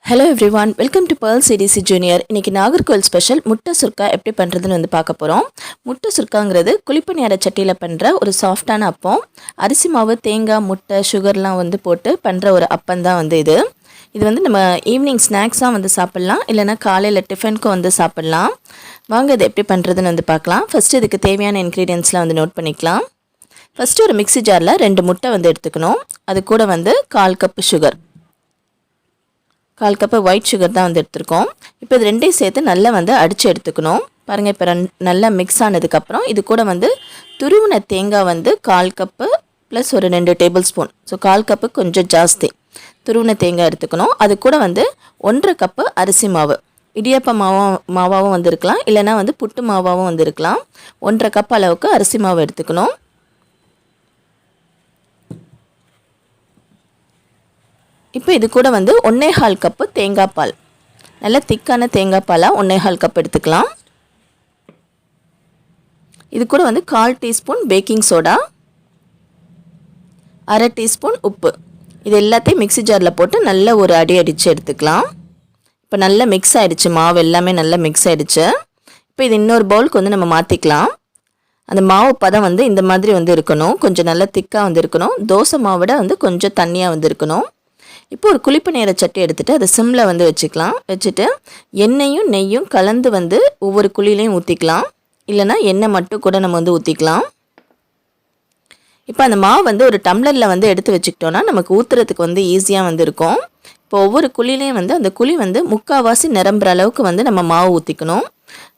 Hello everyone, welcome to Pearl CDC Jr. இன்னைக்கு Nagercoil Special Muttai Surkha எப்படி பண்றதுன்னு வந்து பார்க்க போறோம். முட்டை சுர்க்காங்கிறது குழிப்பணியார சட்டியில பண்ற ஒரு சாஃப்ட்டான அப்பம். அரிசி மாவு, தேங்காய், முட்டை, சுகர்லாம் வந்து போட்டு பண்ற ஒரு அப்பம் தான் வந்து இது. இது வந்து நம்ம ஈவினிங் ஸ்நாக்ஸா வந்து சாப்பிடலாம், இல்லனா காலையில டிஃபனுக்கு வந்து சாப்பிடலாம். வாங்க இது எப்படி பண்றதுன்னு வந்து பார்க்கலாம். ஃபர்ஸ்ட் இதுக்கு தேவையான இன்கிரிடியன்ட்ஸ்லாம் வந்து நோட் பண்ணிக்கலாம். ஃபர்ஸ்ட் ஒரு மிக்ஸி ஜார்ல 2 முட்டை வந்து எடுத்துக்கணும். அது கூட வந்து 1/4 cup sugar, 1/4 cup white sugar தான் வந்து எடுத்துருக்கோம். இப்போ இது ரெண்டையும் சேர்த்து நல்லா வந்து அடித்து எடுத்துக்கணும். பாருங்கள், இப்போ நல்லா மிக்ஸ் ஆனதுக்கப்புறம் இது கூட வந்து துருவின தேங்காய் வந்து 1/4 கப்பு ப்ளஸ் ஒரு 2 டேபிள் ஸ்பூன், ஸோ 1/4 கப்பு கொஞ்சம் ஜாஸ்தி துருவின தேங்காய் எடுத்துக்கணும். அது கூட வந்து 1/2 கப்பு அரிசி மாவு, இடியாப்ப மாவாகவும் வந்து இருக்கலாம், இல்லைனா வந்து புட்டு மாவாகவும் வந்து இருக்கலாம். 1/2 கப் அளவுக்கு அரிசி மாவு எடுத்துக்கணும். இப்போ இது கூட வந்து 1/4 கப்பு தேங்காய் பால், நல்ல திக்கான தேங்காய் பாலாக 1/4 கப் எடுத்துக்கலாம். இது கூட வந்து 1/4 டீஸ்பூன் பேக்கிங் சோடா, 1/2 டீஸ்பூன் உப்பு, இது எல்லாத்தையும் மிக்ஸி ஜாரில் போட்டு நல்ல ஒரு அடித்து எடுத்துக்கலாம். இப்போ நல்லா மிக்ஸ் ஆகிடுச்சு, மாவு எல்லாமே நல்லா மிக்ஸ் ஆகிடுச்சு. இப்போ இது இன்னொரு பவுலுக்கு வந்து நம்ம மாற்றிக்கலாம். அந்த மாவு பதம் வந்து இந்த மாதிரி வந்து இருக்கணும், கொஞ்சம் நல்லா திக்காக வந்து இருக்கணும். தோசை மாவோட வந்து கொஞ்சம் தண்ணியாக வந்து இருக்கணும். இப்போ ஒரு குழிப்பணியார சட்டி எடுத்துகிட்டு அதை சிம்மில் வந்து வச்சுக்கலாம். வச்சுட்டு எண்ணெயும் நெய்யும் கலந்து வந்து ஒவ்வொரு குழிலையும் ஊற்றிக்கலாம், இல்லைனா எண்ணெய் மட்டும் கூட நம்ம வந்து ஊற்றிக்கலாம். இப்போ அந்த மாவு வந்து ஒரு டம்ளரில் வந்து எடுத்து வச்சுக்கிட்டோன்னா நமக்கு ஊற்றுறதுக்கு வந்து ஈஸியாக வந்து இருக்கும். இப்போ ஒவ்வொரு குழிலையும் வந்து அந்த குழி வந்து 3/4 நிரம்புற அளவுக்கு வந்து நம்ம மாவு ஊற்றிக்கணும்.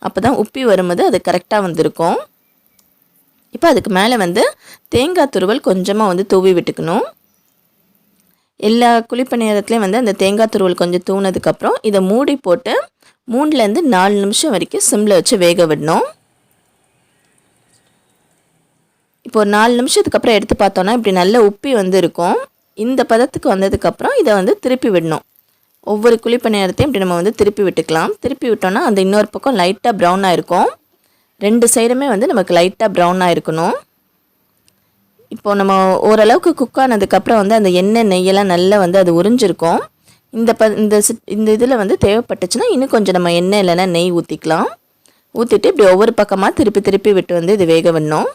அப்போ தான் உப்பி வரும்போது அது கரெக்டாக வந்து இருக்கும். இப்போ அதுக்கு மேலே வந்து தேங்காய் துருவல் கொஞ்சமாக வந்து தூவி விட்டுக்கணும். எல்லா குழிப்பணியாரத்துலேயும் வந்து அந்த தேங்காய் துருவல் கொஞ்சம் தூணதுக்கப்புறம் இதை மூடி போட்டு 3லேருந்து 4 நிமிஷம் வரைக்கும் சிம்மில் வச்சு வேக விடணும். இப்போ ஒரு 4 நிமிஷத்துக்கு அப்புறம் எடுத்து பார்த்தோன்னா இப்படி நல்ல உப்பி வந்து இருக்கும். இந்த பதத்துக்கு வந்ததுக்கப்புறம் இதை வந்து திருப்பி விடணும். ஒவ்வொரு குழிப்பணியாரத்தையும் இப்படி நம்ம வந்து திருப்பி விட்டுக்கலாம். திருப்பி விட்டோன்னா அந்த இன்னொரு பக்கம் லைட்டாக ப்ரௌனாக இருக்கும். 2 சைடுமே வந்து நமக்கு லைட்டாக ப்ரௌனாக இருக்கணும். இப்போது நம்ம ஓரளவுக்கு குக் ஆனதுக்கப்புறம் வந்து அந்த எண்ணெய் நெய்யெல்லாம் நல்லா வந்து அது உறிஞ்சிருக்கும். இந்த இதில் வந்து தேவைப்பட்டுச்சுன்னா இன்னும் கொஞ்சம் நம்ம எண்ணெய் இல்லைன்னா நெய் ஊற்றிக்கலாம். ஊற்றிட்டு இப்படி ஒவ்வொரு பக்கமாக திருப்பி விட்டு வந்து இது வேக விடணும்.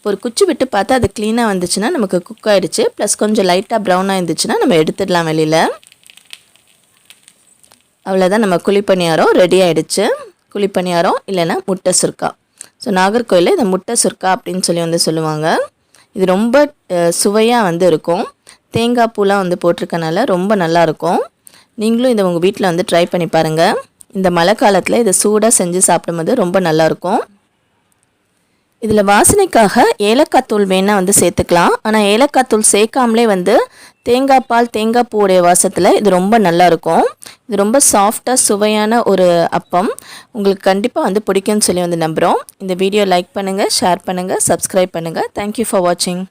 ஒரு குச்சி விட்டு பார்த்தா அது க்ளீனாக வந்துச்சுன்னா நமக்கு குக் ஆகிடுச்சு. ப்ளஸ் கொஞ்சம் லைட்டாக ப்ரௌனாக இருந்துச்சுன்னா நம்ம எடுத்துடலாம் வெளியில். அவ்வளோதான், நம்ம குழிப்பணியாரம் ரெடி ஆகிடுச்சு. குழிப்பணியாரம் இல்லைன்னா முட்டை சுர்க்கா. ஸோ நாகர்கோயிலில் இதை முட்டை சுர்க்கா அப்படின்னு சொல்லி வந்து சொல்லுவாங்க. இது ரொம்ப சுவையாக வந்து இருக்கும். தேங்காய் பூலாம் வந்து போட்டிருக்கனால ரொம்ப நல்லாயிருக்கும். நீங்களும் இதை உங்கள் வீட்டில் வந்து ட்ரை பண்ணி பாருங்கள். இந்த மழை காலத்தில் இதை சூடாக செஞ்சு சாப்பிடும்போது ரொம்ப நல்லாயிருக்கும். இதில் வாசனைக்காக ஏலக்காய் தூள் வேணால் வந்து சேர்த்துக்கலாம். ஆனால் ஏலக்காய் தூள் சேர்க்காமலே வந்து தேங்காய் பால், தேங்காய் பூவுடைய வாசத்தில் இது ரொம்ப நல்லாயிருக்கும். இது ரொம்ப சாஃப்டாக சுவையான ஒரு அப்பம். உங்களுக்கு கண்டிப்பாக வந்து பிடிக்கும்னு சொல்லி வந்து நம்புகிறோம். இந்த வீடியோ லைக் பண்ணுங்கள், ஷேர் பண்ணுங்கள், சப்ஸ்கிரைப் பண்ணுங்கள். தேங்க்யூ ஃபார் வாட்சிங்.